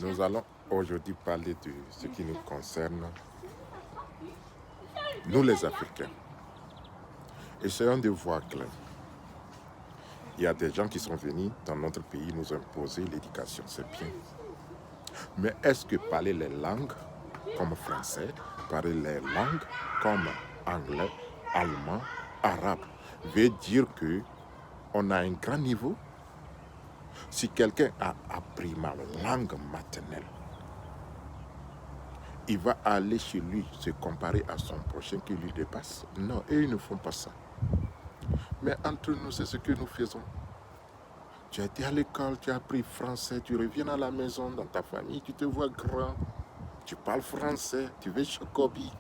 Nous allons aujourd'hui parler de ce qui nous concerne, nous les Africains. Essayons de voir clair. Il y a des gens qui sont venus dans notre pays nous imposer l'éducation, c'est bien. Mais est-ce que parler les langues comme français, parler les langues comme anglais, allemand, arabe, veut dire qu'on a un grand niveau? Si quelqu'un a appris ma langue maternelle, il va aller chez lui se comparer à son prochain qui lui dépasse? Non, et ils ne font pas ça. Mais entre nous, c'est ce que nous faisons. Tu as été à l'école, tu as appris français, tu reviens à la maison, dans ta famille, tu te vois grand, tu parles français, tu veux Jacobi.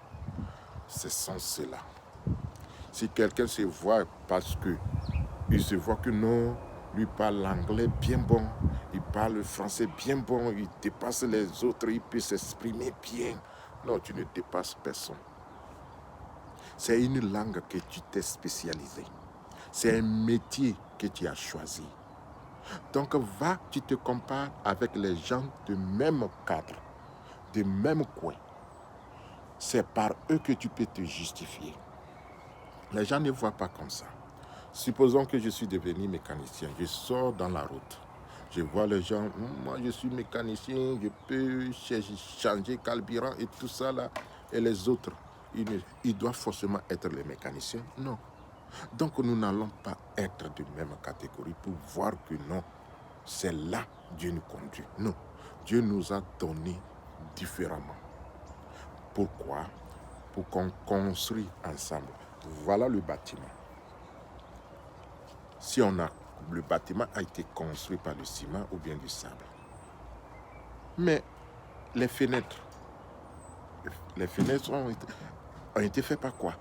C'est sans cela. Si quelqu'un se voit parce que il se voit que non, lui parle l'anglais bien bon, il parle le français bien bon, il dépasse les autres, il peut s'exprimer bien. Non, tu ne dépasses personne. C'est une langue que tu t'es spécialisé. C'est un métier que tu as choisi. Donc va, tu te compares avec les gens du même cadre, du même coin. C'est par eux que tu peux te justifier. Les gens ne voient pas comme ça. Supposons que je suis devenu mécanicien, je sors dans la route. Je vois les gens, moi je suis mécanicien, je peux changer carburant et tout ça là. Et les autres, ils doivent forcément être les mécaniciens? Non. Donc nous n'allons pas être de même catégorie pour voir que non, c'est là que Dieu nous conduit. Non, Dieu nous a donné différemment. Pourquoi? Pour qu'on construise ensemble. Voilà le bâtiment. Si le bâtiment a été construit par le ciment ou bien du sable. Mais les fenêtres ont été faites par quoi?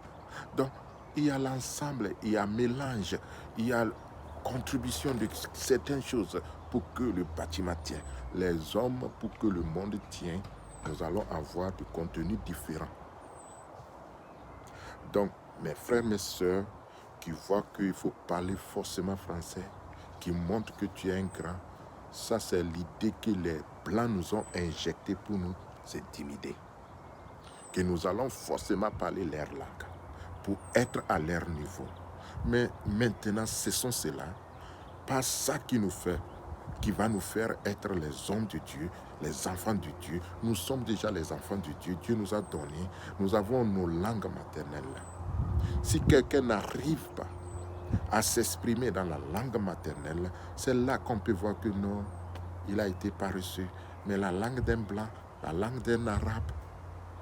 Donc, il y a l'ensemble, il y a mélange, il y a contribution de certaines choses pour que le bâtiment tienne. Les hommes, pour que le monde tienne, nous allons avoir des contenus différents. Donc, mes frères, mes sœurs, qui voient qu'il faut parler forcément français, qui montrent que tu es un grand, ça c'est l'idée que les Blancs nous ont injectée pour nous intimider. Que nous allons forcément parler leur langue pour être à leur niveau. Mais maintenant, ce sont cela, pas ça qui va nous faire être les hommes de Dieu, les enfants de Dieu. Nous sommes déjà les enfants de Dieu. Dieu nous a donné, nous avons nos langues maternelles. Si quelqu'un n'arrive pas à s'exprimer dans la langue maternelle, c'est là qu'on peut voir que non, il a été paresseux. Mais la langue d'un blanc, la langue d'un arabe,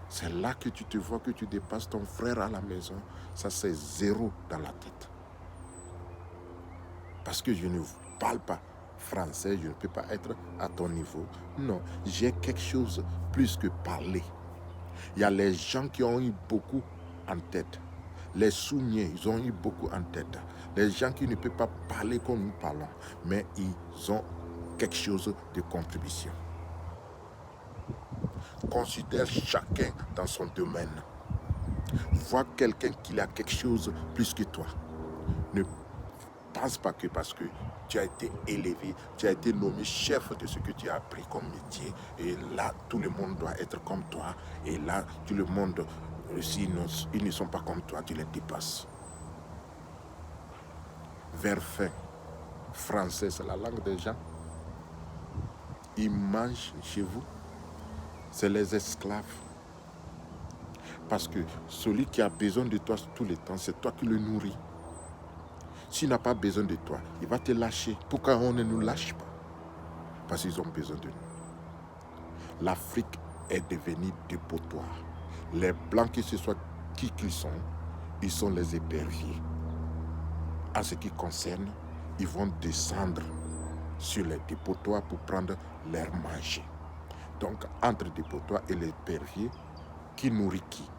c'est là que tu te vois que tu dépasses ton frère à la maison. Ça, c'est zéro dans la tête. Parce que je ne parle pas français, je ne peux pas être à ton niveau. Non, j'ai quelque chose plus que parler. Il y a les gens qui ont eu beaucoup en tête. Les soumiers, ils ont eu beaucoup en tête. Les gens qui ne peuvent pas parler comme nous parlons, mais ils ont quelque chose de contribution. Considère chacun dans son domaine. Vois quelqu'un qui a quelque chose plus que toi. Ne pense pas que parce que tu as été élevé, tu as été nommé chef de ce que tu as appris comme métier, et là, tout le monde doit être comme toi, et là, tout le monde, s'ils ne sont pas comme toi, tu les dépasses. Vers fin, français, c'est la langue des gens. Ils mangent chez vous, c'est les esclaves. Parce que celui qui a besoin de toi tout le temps, c'est toi qui le nourris. S'il n'a pas besoin de toi, il va te lâcher. Pourquoi on ne nous lâche pas? Parce qu'ils ont besoin de nous. L'Afrique est devenue dépotoir. Les Blancs, que ce soit qui qu'ils sont les éperviers. En ce qui concerne, ils vont descendre sur les dépotoirs pour prendre leur manger. Donc, entre dépotoirs et l'épervier, qui nourrit qui?